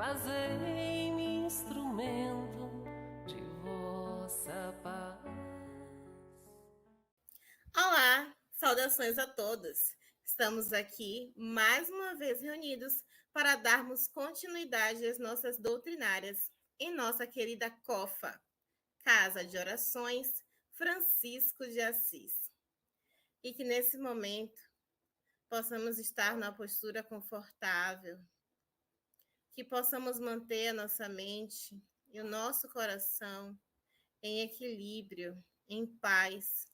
Fazei-me instrumento de vossa paz. Olá, saudações a todos. Estamos aqui mais uma vez reunidos para darmos continuidade às nossas doutrinárias em nossa querida COFA, Casa de Orações Francisco de Assis. E que nesse momento possamos estar numa postura confortável, que possamos manter a nossa mente e o nosso coração em equilíbrio, em paz,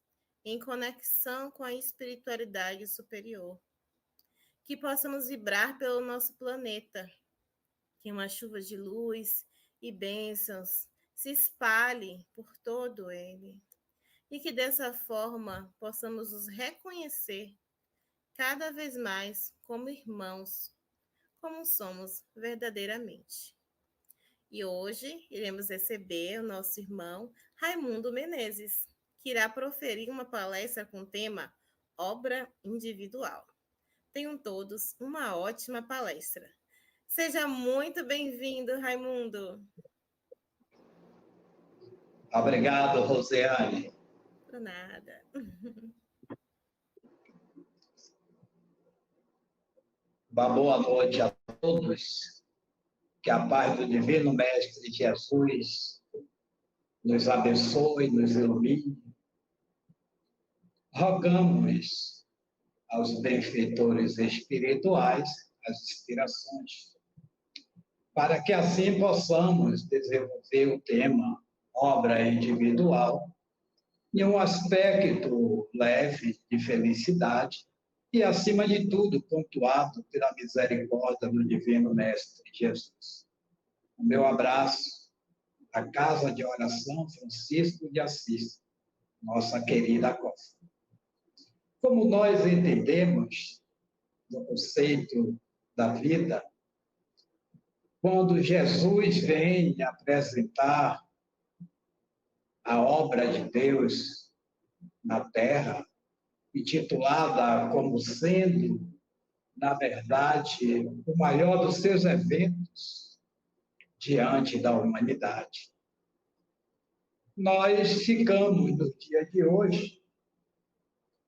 em conexão com a espiritualidade superior. Que possamos vibrar pelo nosso planeta, que uma chuva de luz e bênçãos se espalhe por todo ele. E que dessa forma possamos nos reconhecer cada vez mais como irmãos, como somos verdadeiramente. E hoje iremos receber o nosso irmão Raimundo Menezes, que irá proferir uma palestra com o tema Obra Individual. Tenham todos uma ótima palestra. Seja muito bem-vindo, Raimundo. Obrigado, Rosiane. Por nada. Uma boa noite a todos. Que a paz do Divino Mestre Jesus nos abençoe, nos ilumine. Rogamos aos benfeitores espirituais as inspirações, para que assim possamos desenvolver o tema obra individual em um aspecto leve de felicidade e, acima de tudo, pontuado pela misericórdia do Divino Mestre Jesus. O meu abraço à Casa de Oração Francisco de Assis, nossa querida COFA. Como nós entendemos no conceito da vida, quando Jesus vem apresentar a obra de Deus na Terra, intitulada como sendo, na verdade, o maior dos seus eventos diante da humanidade. Nós ficamos, no dia de hoje,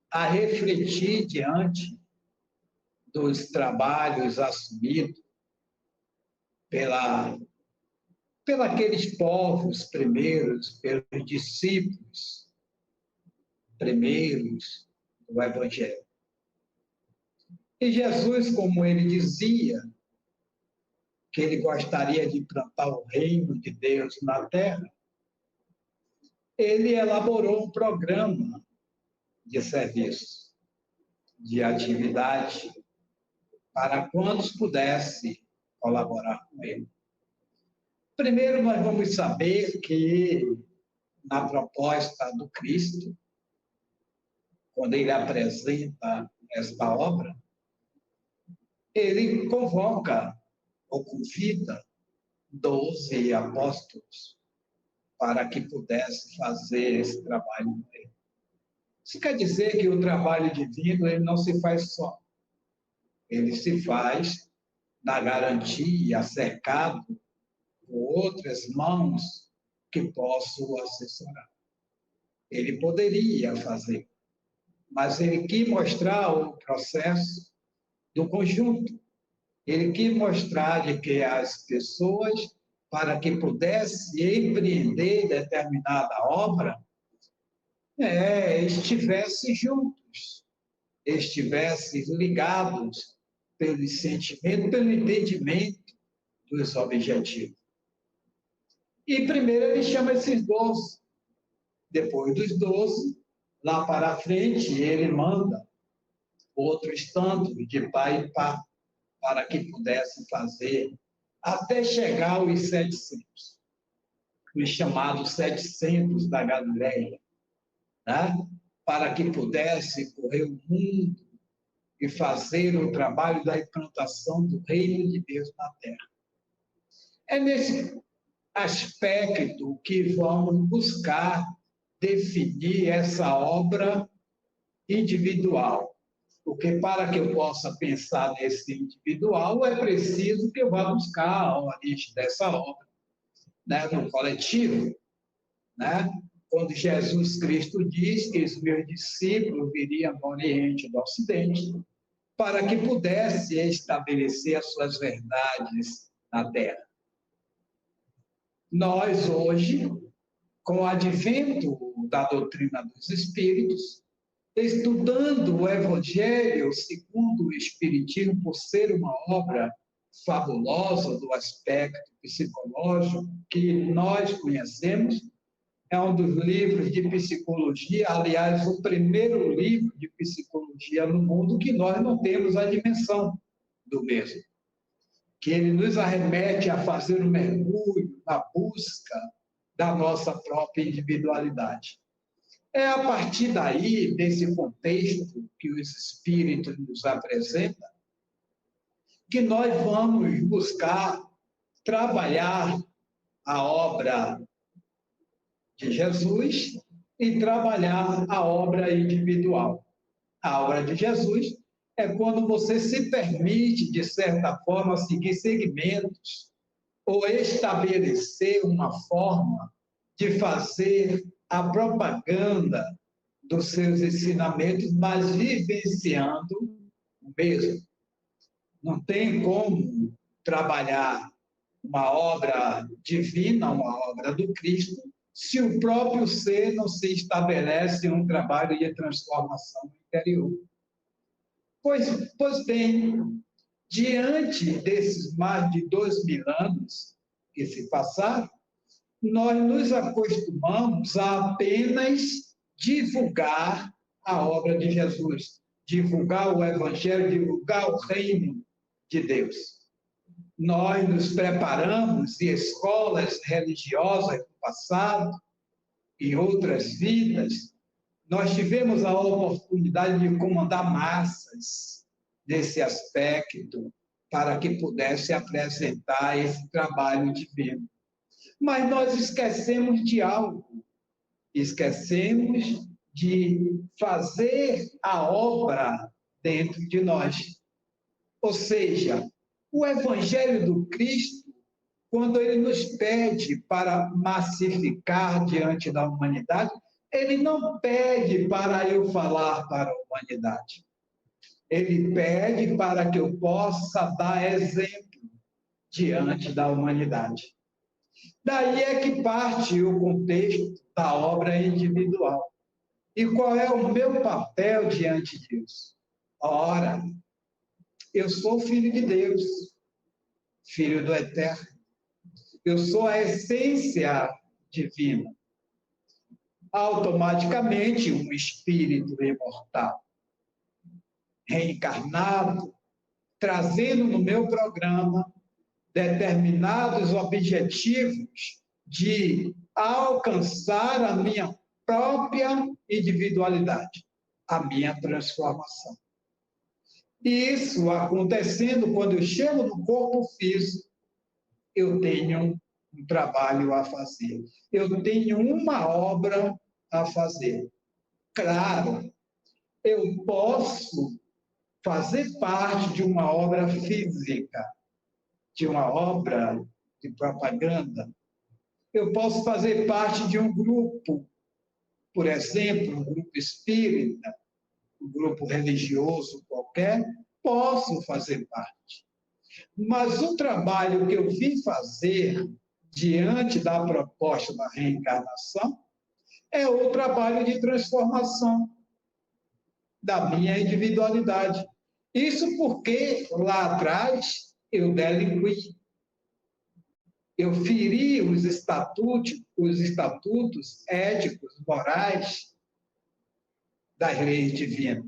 a refletir diante dos trabalhos assumidos pelos povos primeiros, pelos discípulos primeiros do Evangelho. E Jesus, como ele dizia, que ele gostaria de implantar o reino de Deus na Terra, ele elaborou um programa de serviço, de atividade, para quantos pudessem colaborar com ele. Primeiro, nós vamos saber que, na proposta do Cristo, quando ele apresenta esta obra, ele convoca ou convida 12 apóstolos para que pudesse fazer esse trabalho com ele. Isso quer dizer que o trabalho divino ele não se faz só. Ele se faz na garantia, cercado por outras mãos que possam assessorar. Ele poderia fazer, mas ele quis mostrar o processo do conjunto. Ele quis mostrar de que as pessoas, para que pudessem empreender determinada obra, estivessem juntos, estivessem ligados pelo sentimento, pelo entendimento dos objetivos. E primeiro ele chama esses 12. Depois dos 12, lá para frente, ele manda outros tantos de pai e pá, para que pudessem fazer, até chegar aos 700, os chamados 700 da Galileia, né? Para que pudesse correr o mundo e fazer o trabalho da implantação do reino de Deus na Terra. É nesse aspecto que vamos buscar definir essa obra individual. Porque para que eu possa pensar nesse individual, é preciso que eu vá buscar a origem dessa obra, né, no coletivo, né? Quando Jesus Cristo diz que os meus discípulos viriam do Oriente e do Ocidente, para que pudesse estabelecer as suas verdades na Terra. Nós, hoje, com o advento da doutrina dos Espíritos, estudando o Evangelho segundo o Espiritismo, por ser uma obra fabulosa do aspecto psicológico que nós conhecemos, é um dos livros de psicologia, aliás, o primeiro livro de psicologia no mundo que nós não temos a dimensão do mesmo, que ele nos arremete a fazer um mergulho na busca da nossa própria individualidade. É a partir daí, desse contexto que os Espíritos nos apresentam, que nós vamos buscar trabalhar a obra de Jesus e trabalhar a obra individual. A obra de Jesus é quando você se permite, de certa forma, seguir segmentos ou estabelecer uma forma de fazer a propaganda dos seus ensinamentos, mas vivenciando o mesmo. Não tem como trabalhar uma obra divina, uma obra do Cristo, se o próprio ser não se estabelece em um trabalho de transformação interior. Pois bem, diante desses mais de 2000 anos que se passaram, nós nos acostumamos a apenas divulgar a obra de Jesus, divulgar o Evangelho, divulgar o reino de Deus. Nós nos preparamos em escolas religiosas do passado, em outras vidas, nós tivemos a oportunidade de comandar massas nesse aspecto para que pudesse apresentar esse trabalho divino. Mas nós esquecemos de algo, esquecemos de fazer a obra dentro de nós. Ou seja, o Evangelho do Cristo, quando ele nos pede para massificar diante da humanidade, ele não pede para eu falar para a humanidade. Ele pede para que eu possa dar exemplo diante da humanidade. Daí é que parte o contexto da obra individual. E qual é o meu papel diante de Deus? Ora, eu sou filho de Deus, filho do Eterno. Eu sou a essência divina. Automaticamente, um espírito imortal, reencarnado, trazendo no meu programa determinados objetivos de alcançar a minha própria individualidade, a minha transformação. E isso acontecendo quando eu chego no corpo físico, eu tenho um trabalho a fazer. Eu tenho uma obra a fazer. Claro, eu posso fazer parte de uma obra física, de uma obra de propaganda. Eu posso fazer parte de um grupo, por exemplo, um grupo espírita, um grupo religioso qualquer, posso fazer parte. Mas o trabalho que eu vim fazer diante da proposta da reencarnação é o trabalho de transformação da minha individualidade. Isso porque lá atrás eu delinqui. Eu feri os estatutos éticos, morais das leis divinas.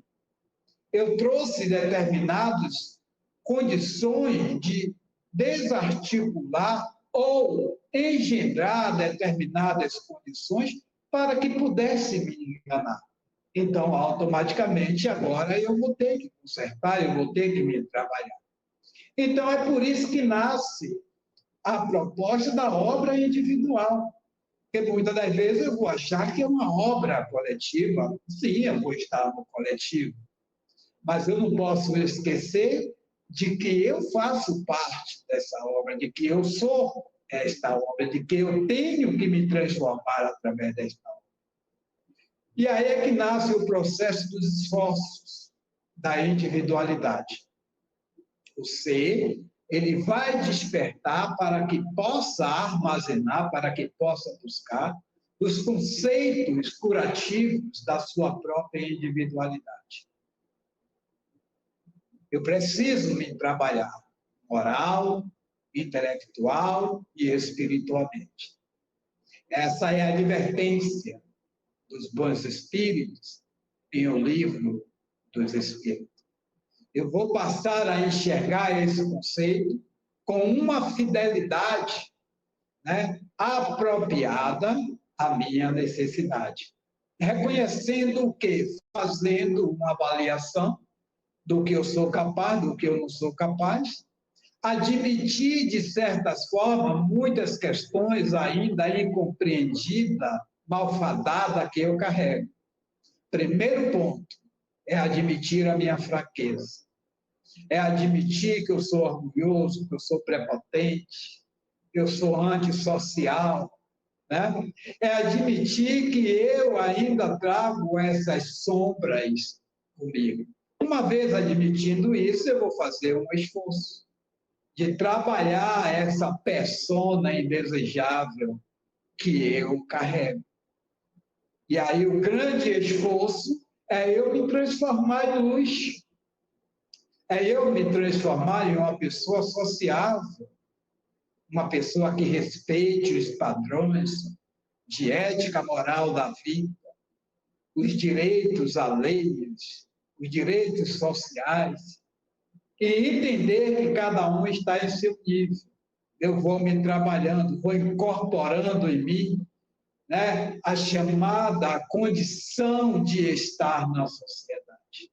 Eu trouxe determinadas condições de desarticular ou engendrar determinadas condições para que pudesse me enganar. Então, automaticamente, agora eu vou ter que consertar, eu vou ter que me trabalhar. Então, é por isso que nasce a proposta da obra individual. Porque muitas das vezes eu vou achar que é uma obra coletiva. Sim, eu vou estar no coletivo. Mas eu não posso esquecer de que eu faço parte dessa obra, de que eu sou esta obra, de que eu tenho que me transformar através desta obra. E aí é que nasce o processo dos esforços, da individualidade. O ser, ele vai despertar para que possa armazenar, para que possa buscar os conceitos curativos da sua própria individualidade. Eu preciso me trabalhar moral, intelectual e espiritualmente. Essa é a advertência dos bons espíritos em O Livro dos Espíritos. Eu vou passar a enxergar esse conceito com uma fidelidade, né, apropriada à minha necessidade. Reconhecendo o quê? Fazendo uma avaliação do que eu sou capaz, do que eu não sou capaz, admitir, de certas formas, muitas questões ainda incompreendidas, malfadadas que eu carrego. Primeiro ponto é admitir a minha fraqueza. É admitir que eu sou orgulhoso, que eu sou prepotente, que eu sou antissocial, né? É admitir que eu ainda trago essas sombras comigo. Uma vez admitindo isso, eu vou fazer um esforço de trabalhar essa persona indesejável que eu carrego. E aí o grande esforço é eu me transformar em luz. É eu me transformar em uma pessoa sociável, uma pessoa que respeite os padrões de ética moral da vida, os direitos alheios, os direitos sociais, e entender que cada um está em seu nível. Eu vou me trabalhando, vou incorporando em mim, né, a chamada condição de estar na sociedade.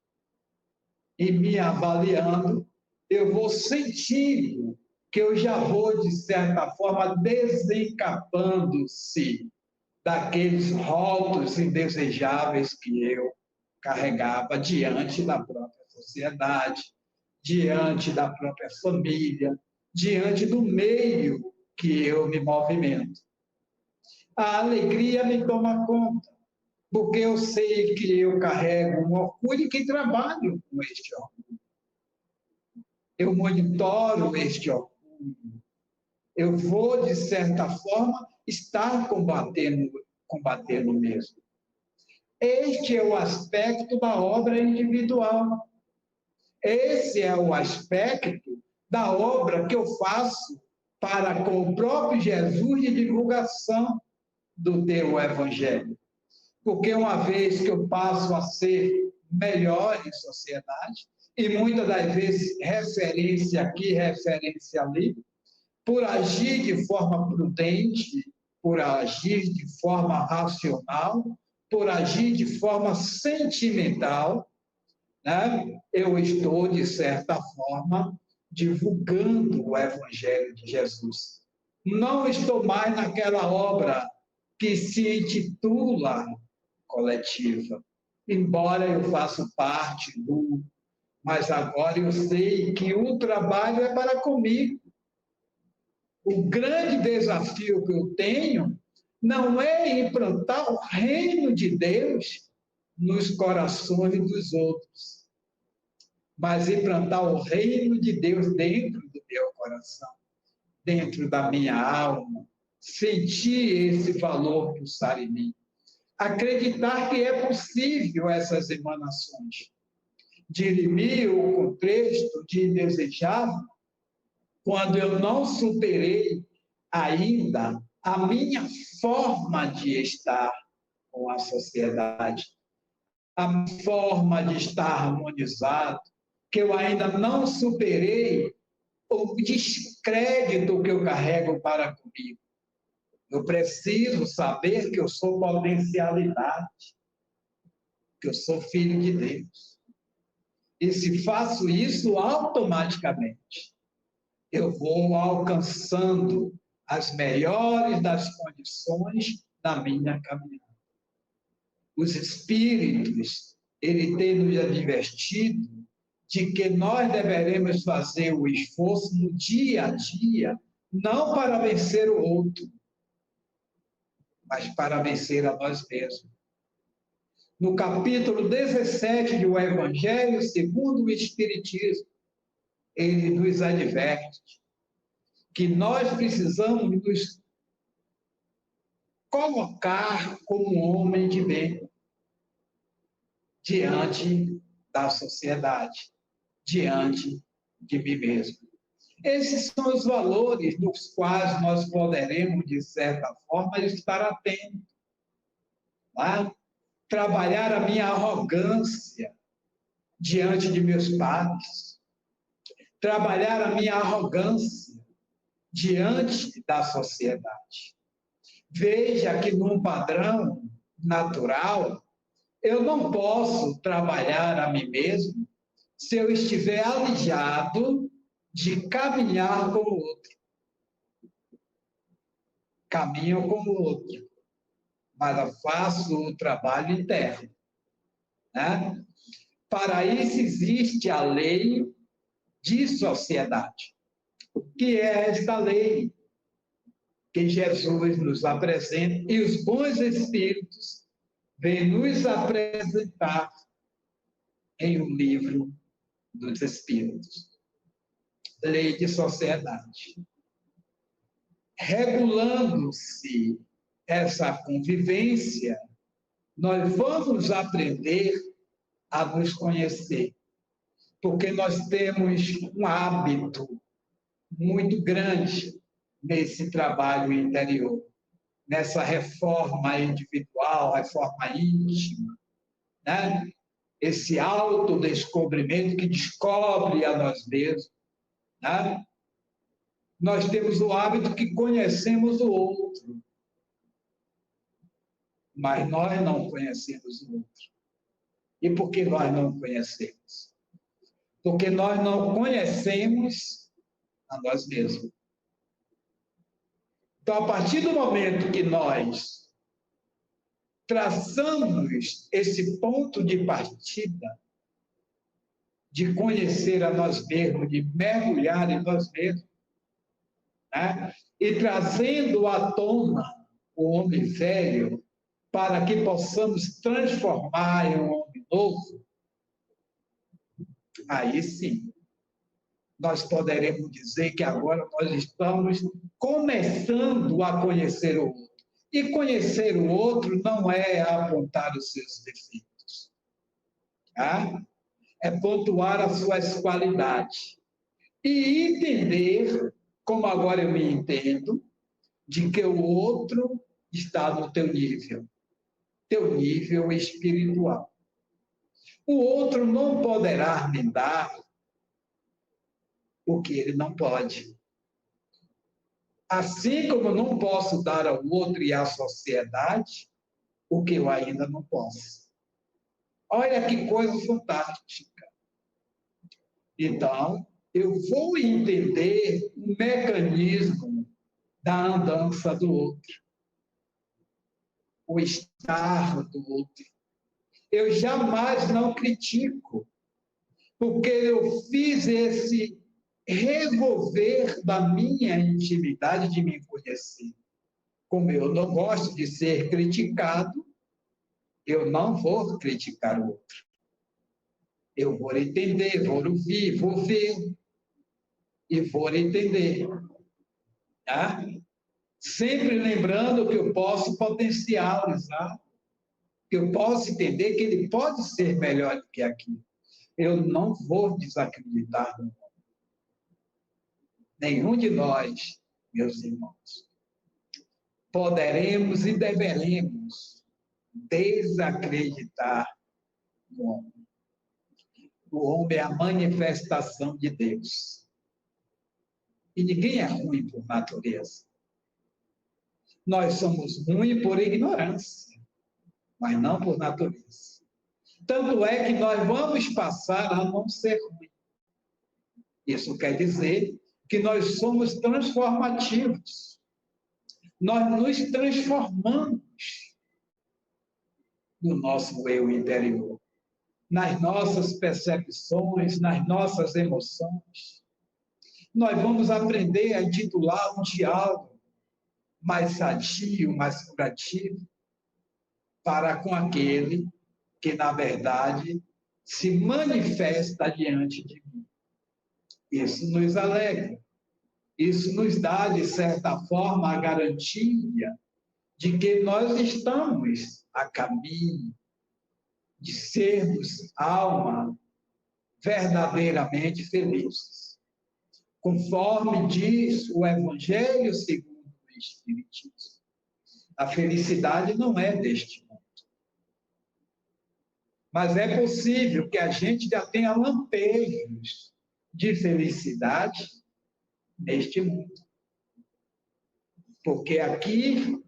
E me avaliando, eu vou sentindo que eu já vou, de certa forma, desencapando-se daqueles rótulos indesejáveis que eu carregava diante da própria sociedade, diante da própria família, diante do meio que eu me movimento. A alegria me toma conta, porque eu sei que eu carrego um orgulho e que trabalho com este orgulho. Eu monitoro este orgulho. Eu vou, de certa forma, estar combatendo mesmo. Este é o aspecto da obra individual. Esse é o aspecto da obra que eu faço para com o próprio Jesus de divulgação do teu evangelho. Porque uma vez que eu passo a ser melhor em sociedade, e muitas das vezes referência aqui, referência ali, por agir de forma prudente, por agir de forma racional, por agir de forma sentimental, né? Eu estou, de certa forma, divulgando o Evangelho de Jesus. Não estou mais naquela obra que se intitula coletiva, embora eu faça parte do, mas agora eu sei que o trabalho é para comigo. O grande desafio que eu tenho não é implantar o reino de Deus nos corações dos outros, mas implantar o reino de Deus dentro do meu coração, dentro da minha alma, sentir esse valor pulsar em mim, acreditar que é possível essas emanações, dirimir o contexto de indesejável quando eu não superei ainda a minha forma de estar com a sociedade, a minha forma de estar harmonizado, que eu ainda não superei o descrédito que eu carrego para comigo. Eu preciso saber que eu sou potencialidade, que eu sou filho de Deus. E se faço isso automaticamente, eu vou alcançando as melhores das condições da minha caminhada. Os espíritos, ele tem nos advertido de que nós deveremos fazer o esforço no dia a dia, não para vencer o outro, mas para vencer a nós mesmos. No capítulo 17 do Evangelho segundo o Espiritismo, ele nos adverte que nós precisamos nos colocar como homem de bem diante da sociedade, diante de mim mesmo. Esses são os valores nos quais nós poderemos, de certa forma, estar atentos. Tá? Trabalhar a minha arrogância diante de meus pais. Trabalhar a minha arrogância diante da sociedade. Veja que num padrão natural, eu não posso trabalhar a mim mesmo se eu estiver alijado de caminhar com o outro. Caminho com o outro, mas eu faço o trabalho interno. Né? Para isso existe a lei de sociedade. O que é esta lei que Jesus nos apresenta e os bons espíritos vêm nos apresentar em um livro dos Espíritos? Lei de sociedade. Regulando-se essa convivência, nós vamos aprender a nos conhecer, porque nós temos um hábito muito grande nesse trabalho interior, nessa reforma individual, reforma íntima, né? Esse autodescobrimento que descobre a nós mesmos. Né? Nós temos o hábito que conhecemos o outro, mas nós não conhecemos o outro. E por que nós não conhecemos? Porque nós não conhecemos a nós mesmos. Então, a partir do momento que nós traçamos esse ponto de partida, de conhecer a nós mesmos, de mergulhar em nós mesmos, né? E trazendo à tona o homem velho, para que possamos transformar em um homem novo, aí sim, nós poderemos dizer que agora nós estamos começando a conhecer o outro. E conhecer o outro não é apontar os seus defeitos, tá? É pontuar as suas qualidades e entender, como agora eu me entendo, de que o outro está no teu nível espiritual. O outro não poderá me dar o que ele não pode. Assim como eu não posso dar ao outro e à sociedade o que eu ainda não posso. Olha que coisa fantástica. Então, eu vou entender o mecanismo da andança do outro, o estar do outro. Eu jamais não critico, porque eu fiz esse revolver da minha intimidade de me conhecer. Como eu não gosto de ser criticado, eu não vou criticar o outro. Eu vou entender, vou ouvir, vou ver e vou entender. Tá? Sempre lembrando que eu posso potencializar, que eu posso entender que ele pode ser melhor do que aquilo. Eu não vou desacreditar no outro. Nenhum de nós, meus irmãos, poderemos e deveremos desacreditar no homem. O homem é a manifestação de Deus. E ninguém é ruim por natureza. Nós somos ruins por ignorância, mas não por natureza. Tanto é que nós vamos passar a não ser ruins. Isso quer dizer que nós somos transformativos. Nós nos transformamos no nosso eu interior. nas nossas percepções, nas nossas emoções. Nós vamos aprender a intitular um diálogo mais sadio, mais curativo, para com aquele que, na verdade, se manifesta diante de mim. Isso nos alegra. Isso nos dá, de certa forma, a garantia de que nós estamos a caminho de sermos alma verdadeiramente felizes, conforme diz o Evangelho segundo o Espiritismo. A felicidade não é deste mundo. Mas é possível que a gente já tenha lampejos de felicidade neste mundo. Porque aqui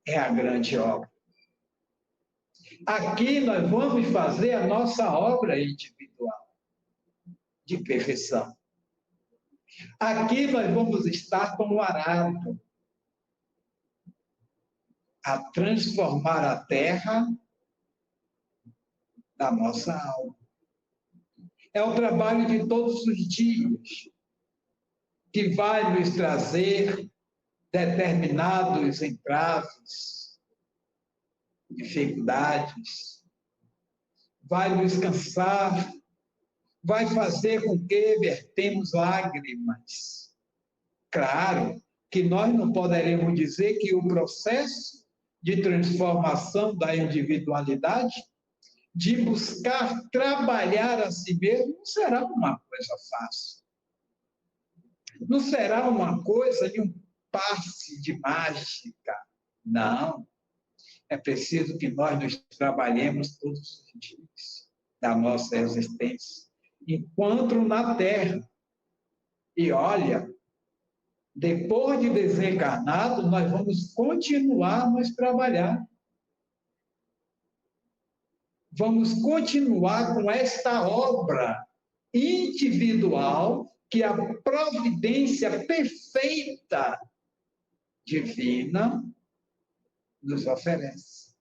é a grande obra. Aqui nós vamos fazer a nossa obra individual de perfeição. Aqui nós vamos estar como arado a transformar a terra da nossa alma. É o trabalho de todos os dias que vai nos trazer determinados entraves, dificuldades, vai nos cansar, vai fazer com que vertemos lágrimas. Claro que nós não poderemos dizer que o processo de transformação da individualidade, de buscar trabalhar a si mesmo, não será uma coisa fácil. Não será uma coisa de um passe de mágica. Não. É preciso que nós nos trabalhemos todos os dias da nossa existência, enquanto na Terra. E olha, depois de desencarnado, nós vamos continuar a nos trabalhar. Vamos continuar com esta obra individual que a providência perfeita divina nos oferece.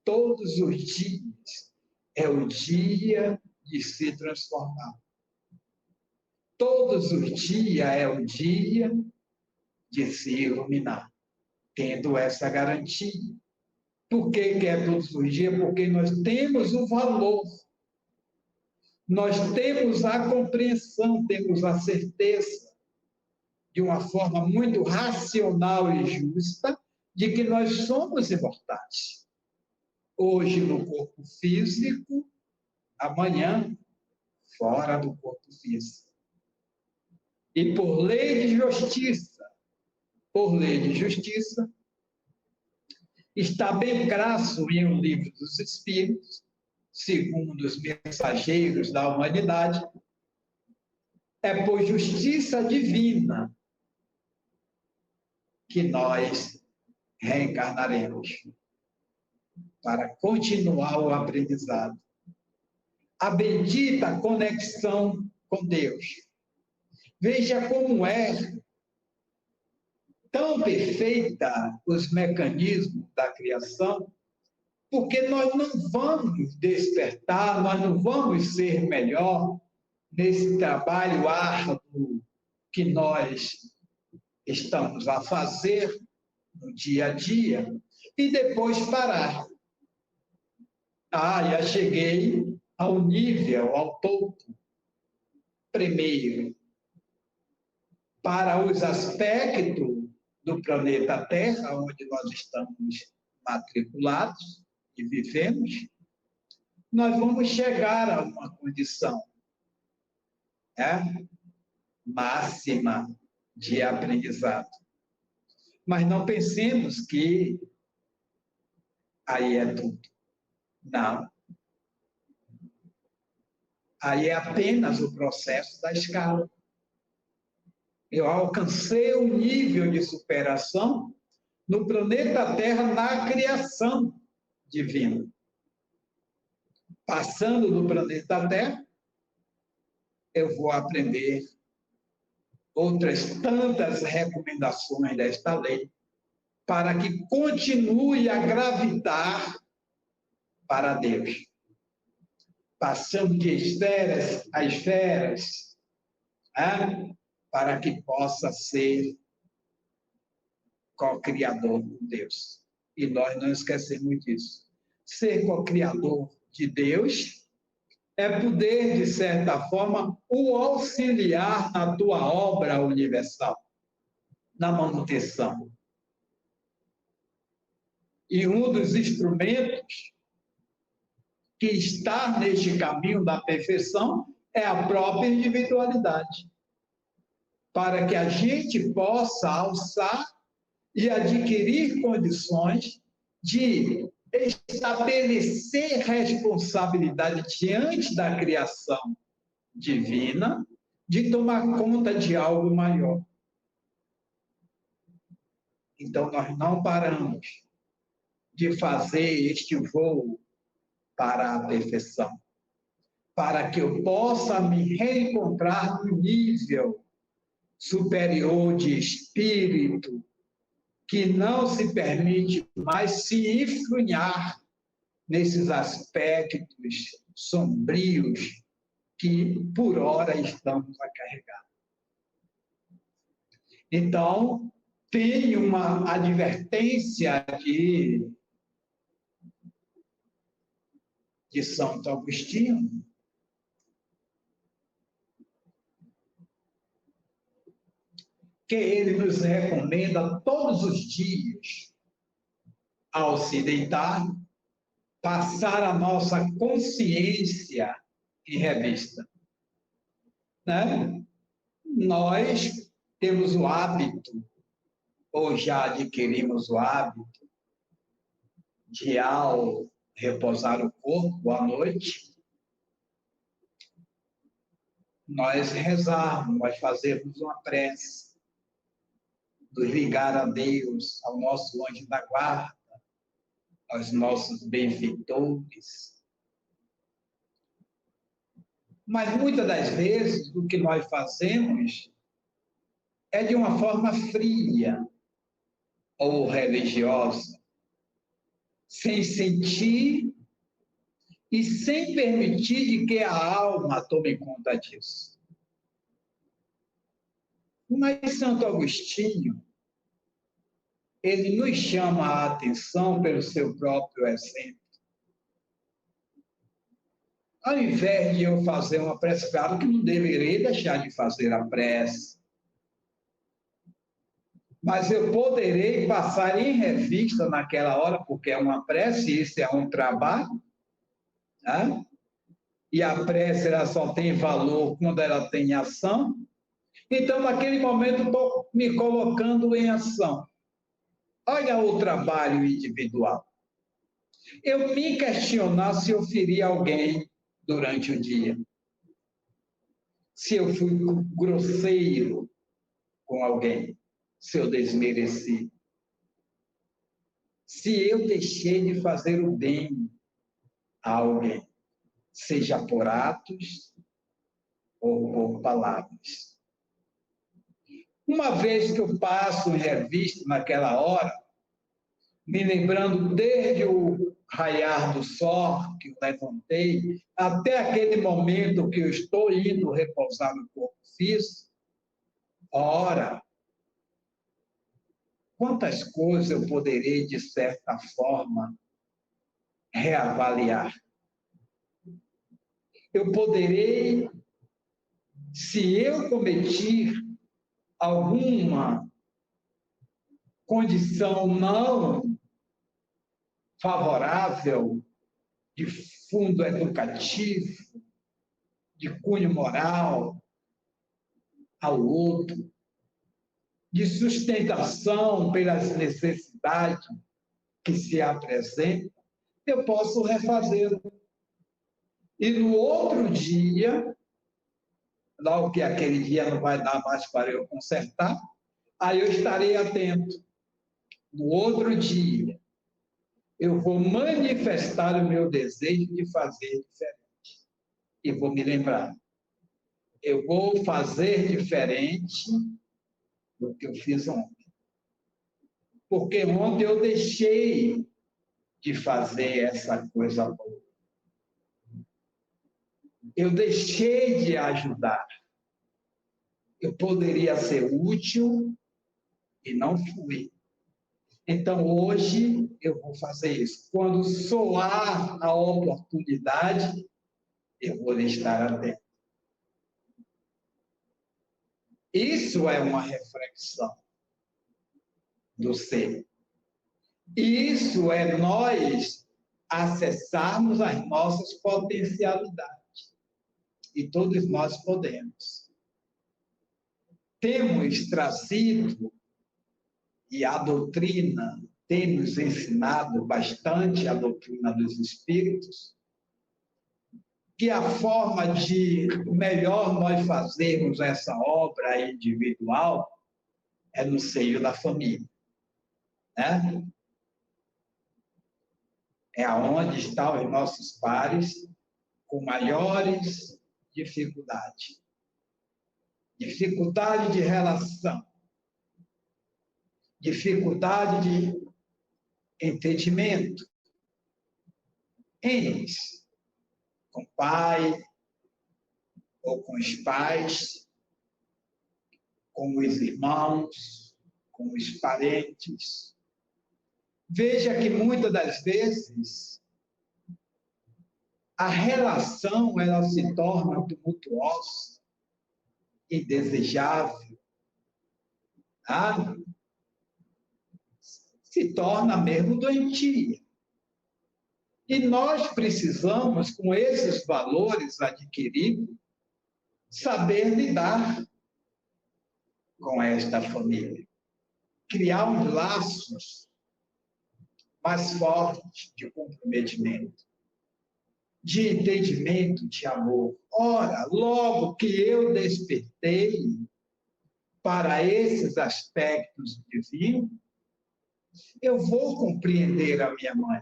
Todos os dias é o dia de se transformar. Todos os dias é o dia de se iluminar, tendo essa garantia. Por que é todos os dias? Porque nós temos o valor, nós temos a compreensão, temos a certeza, de uma forma muito racional e justa, de que nós somos imortais. Hoje no corpo físico, amanhã fora do corpo físico. E por lei de justiça, está bem crasso em O Livro dos Espíritos, segundo os mensageiros da humanidade, é por justiça divina que nós reencarnaremos para continuar o aprendizado. A bendita conexão com Deus. Veja como é tão perfeita os mecanismos da criação, porque nós não vamos despertar, nós não vamos ser melhor nesse trabalho árduo que nós estamos a fazer no dia a dia e depois parar. Já cheguei ao nível, ao topo. Primeiro, para os aspectos do planeta Terra, onde nós estamos matriculados e vivemos, nós vamos chegar a uma condição máxima de aprendizado. Mas não pensemos que aí é tudo. Não. Aí é apenas o processo da escala. Eu alcancei um nível de superação no planeta Terra na criação divina. Passando do planeta Terra, eu vou aprender outras tantas recomendações desta lei para que continue a gravitar para Deus. passando de esferas a esferas, para que possa ser co-criador com Deus. E nós não esquecemos disso. Ser co-criador de Deus é poder, de certa forma, o auxiliar na tua obra universal, na manutenção. E um dos instrumentos que está neste caminho da perfeição é a própria individualidade, para que a gente possa alçar e adquirir condições de estabelecer responsabilidade diante da criação divina, de tomar conta de algo maior. Então, nós não paramos de fazer este voo para a perfeição, para que eu possa me reencontrar no nível superior de espírito, que não se permite mais se enfronhar nesses aspectos sombrios que, por hora, estamos a carregar. Então, tem uma advertência de Santo Agostinho, que ele nos recomenda todos os dias, ao se deitar, passar a nossa consciência em revista. Né? Nós temos o hábito, ou já adquirimos o hábito, de, ao repousar o corpo à noite, nós rezarmos, nós fazermos uma prece, nos ligar a Deus, ao nosso anjo da guarda, aos nossos benfeitores. Mas muitas das vezes o que nós fazemos é de uma forma fria ou religiosa, sem sentir e sem permitir de que a alma tome conta disso. Mas Santo Agostinho, ele nos chama a atenção pelo seu próprio exemplo. Ao invés de eu fazer uma prece, claro que não deverei deixar de fazer a prece, mas eu poderei passar em revista naquela hora, porque é uma prece, isso é um trabalho, né? E a prece ela só tem valor quando ela tem ação. Então, naquele momento, estou me colocando em ação. Olha o trabalho individual. Eu me questionar se eu feri alguém durante o dia. Se eu fui grosseiro com alguém. Se eu desmereci. Se eu deixei de fazer o bem a alguém. Seja por atos ou por palavras. Uma vez que eu passo em revista naquela hora, me lembrando desde o raiar do sol que eu levantei, até aquele momento que eu estou indo repousar no corpo físico, ora, quantas coisas eu poderei, de certa forma, reavaliar? Eu poderei, se eu cometer alguma condição não favorável de fundo educativo, de cunho moral ao outro, de sustentação pelas necessidades que se apresentam, eu posso refazê-lo. E no outro dia, logo que aquele dia não vai dar mais para eu consertar, aí eu estarei atento. No outro dia, eu vou manifestar o meu desejo de fazer diferente. E vou me lembrar. Eu vou fazer diferente do que eu fiz ontem. Porque ontem eu deixei de fazer essa coisa boa. eu deixei de ajudar. Eu poderia ser útil e não fui. Então, hoje, eu vou fazer isso. Quando soar a oportunidade, eu vou estar atento. Isso é uma reflexão do ser. Isso é nós acessarmos as nossas potencialidades. E todos nós podemos. Temos trazido, e a doutrina tem nos ensinado bastante, a doutrina dos espíritos, que a forma de melhor nós fazermos essa obra individual é no seio da família, né? É aonde estão os nossos pares com maiores dificuldades. Dificuldade de relação, dificuldade de entendimento. Eles, com o pai, ou com os pais, com os irmãos, com os parentes. Veja que muitas das vezes a relação ela se torna tumultuosa, indesejável, tá? Se torna mesmo doentia. E nós precisamos, com esses valores adquiridos, saber lidar com esta família. Criar uns laços mais fortes de comprometimento, de entendimento, de amor. Ora, logo que eu despertei para esses aspectos divinos, eu vou compreender a minha mãe,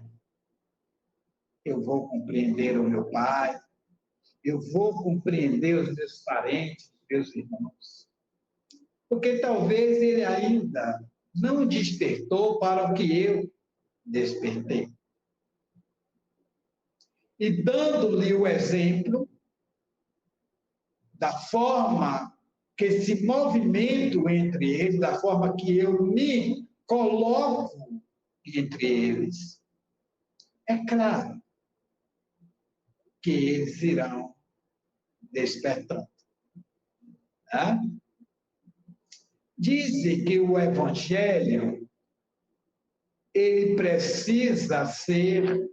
eu vou compreender o meu pai, eu vou compreender os meus parentes, meus irmãos. Porque talvez ele ainda não despertou para o que eu despertei. E dando-lhe o exemplo da forma que esse movimento entre eles, da forma que eu me coloco entre eles, é claro que eles irão despertando. Tá? Dizem que o Evangelho ele precisa ser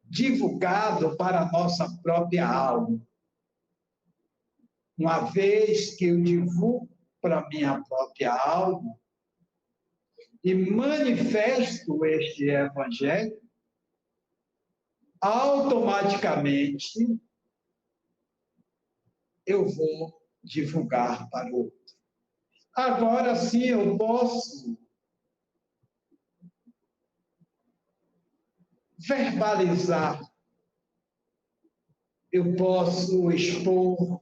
divulgado para a nossa própria alma. Uma vez que eu divulgo para a minha própria alma e manifesto este Evangelho, automaticamente eu vou divulgar para o outro. Agora sim eu posso verbalizar, eu posso expor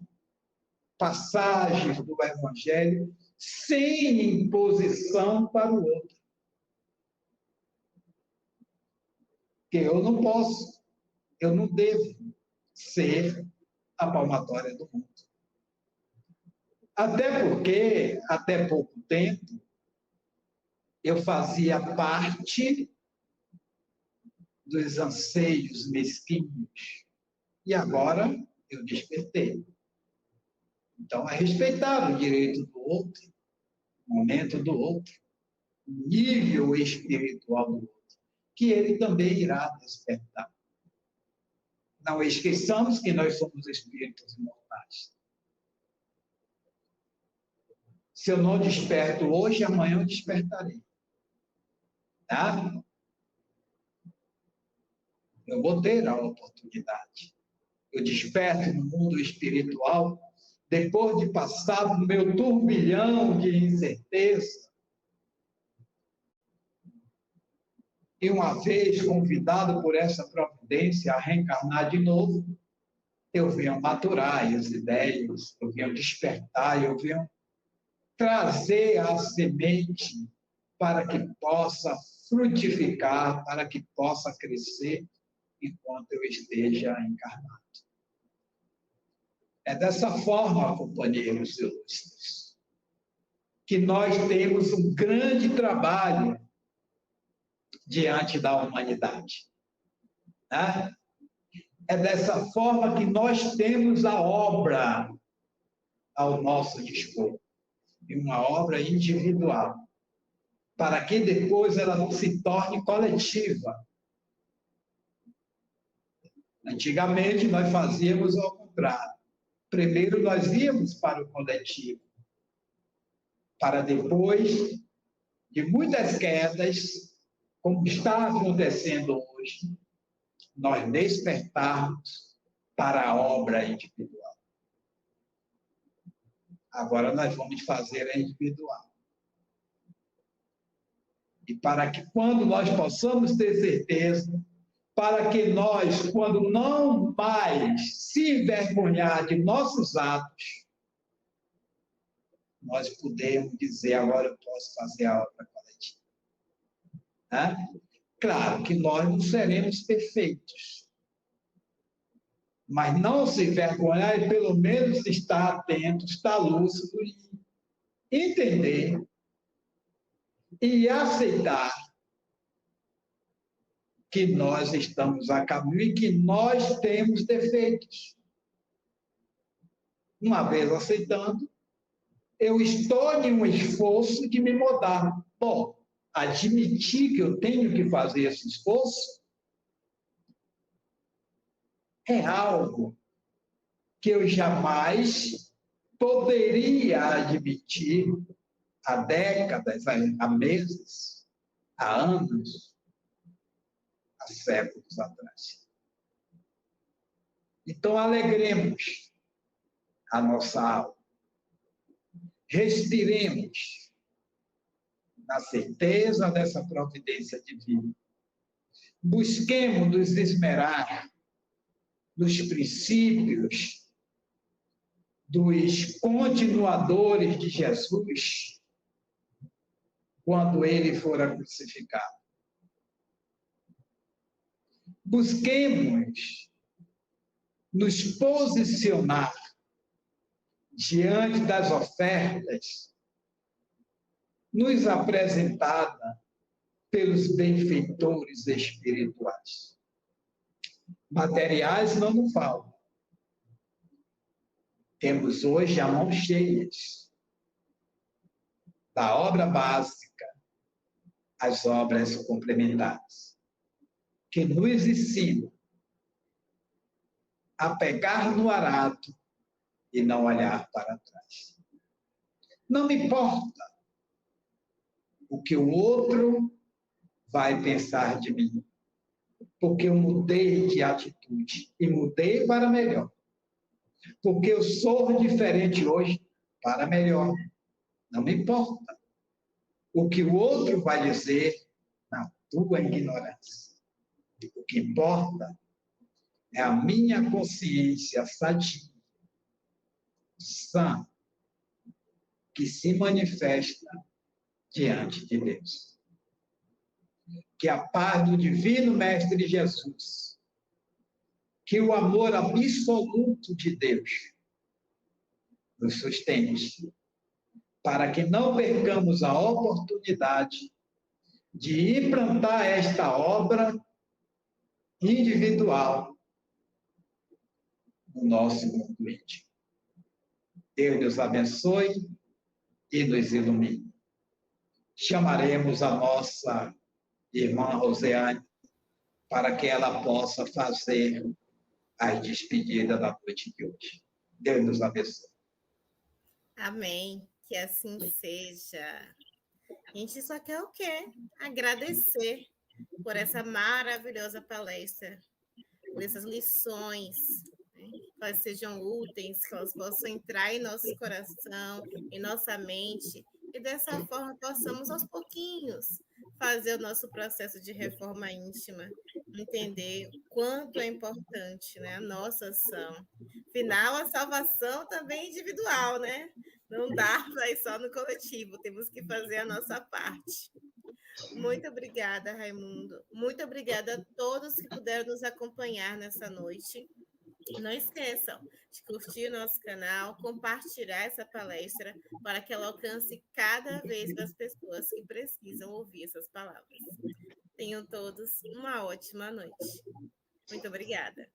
passagens do Evangelho sem imposição para o outro. Porque eu não posso, eu não devo ser a palmatória do mundo. Até porque, até pouco tempo, eu fazia parte dos anseios mesquinhos. E agora eu despertei. Então, é respeitar o direito do outro, o momento do outro, o nível espiritual do outro, que ele também irá despertar. Não esqueçamos que nós somos espíritos imortais. Se eu não desperto hoje, amanhã eu despertarei. Tá? Eu vou ter a oportunidade. Eu desperto no mundo espiritual depois de passar no meu turbilhão de incerteza. E uma vez convidado por essa providência a reencarnar de novo, eu venho maturar as ideias, eu venho despertar, eu venho trazer a semente para que possa frutificar, para que possa crescer enquanto eu esteja encarnado. É dessa forma, companheiros ilustres, que nós temos um grande trabalho diante da humanidade. Né? É dessa forma que nós temos a obra ao nosso dispor, e uma obra individual, para que depois ela não se torne coletiva. Antigamente, nós fazíamos ao contrário. Primeiro, nós íamos para o coletivo, para depois de muitas quedas, como está acontecendo hoje, nós despertarmos para a obra individual. Agora nós vamos fazer a individual. E para que quando nós possamos ter certeza, para que nós, quando não mais se envergonhar de nossos atos, nós podemos dizer, agora eu posso fazer a obra coletiva. Né? Claro que nós não seremos perfeitos, mas não se envergonhar e pelo menos estar atento, estar lúcido e entender e aceitar que nós estamos a caminho e que nós temos defeitos. Uma vez aceitando, eu estou em um esforço de me mudar. Bom, admitir que eu tenho que fazer esse esforço é algo que eu jamais poderia admitir há décadas, há meses, há anos, há séculos atrás. Então, alegremos a nossa alma, respiremos na certeza dessa providência divina, busquemos nos esmerar nos princípios dos continuadores de Jesus quando ele fora crucificado. Busquemos nos posicionar diante das ofertas nos apresentadas pelos benfeitores espirituais. Materiais não nos faltam. Temos hoje a mão cheias da obra básica às obras complementares, que nos ensinam a pegar no arado e não olhar para trás. Não me importa o que o outro vai pensar de mim, porque eu mudei de atitude e mudei para melhor. Porque eu sou diferente hoje para melhor. Não me importa o que o outro vai dizer na tua ignorância. O que importa é a minha consciência sadia, sã, que se manifesta diante de Deus. Que a paz do divino Mestre Jesus, que o amor absoluto de Deus nos sustente, para que não percamos a oportunidade de implantar esta obra individual no nosso mundo íntimo. Deus nos abençoe e nos ilumine. Chamaremos a nossa irmã Rosiane para que ela possa fazer as despedidas da noite de hoje. Deus nos abençoe. Amém. Que assim seja. A gente só quer o quê? Agradecer por essa maravilhosa palestra, por essas lições, né? Que elas sejam úteis, que elas possam entrar em nosso coração, em nossa mente, e dessa forma possamos, aos pouquinhos, fazer o nosso processo de reforma íntima, entender o quanto é importante, né, a nossa ação. Afinal, a salvação também é individual, né? Não dá para ir só no coletivo, temos que fazer a nossa parte. Muito obrigada, Raimundo. Muito obrigada a todos que puderam nos acompanhar nessa noite. Não esqueçam de curtir o nosso canal, compartilhar essa palestra para que ela alcance cada vez mais pessoas que precisam ouvir essas palavras. Tenham todos uma ótima noite. Muito obrigada.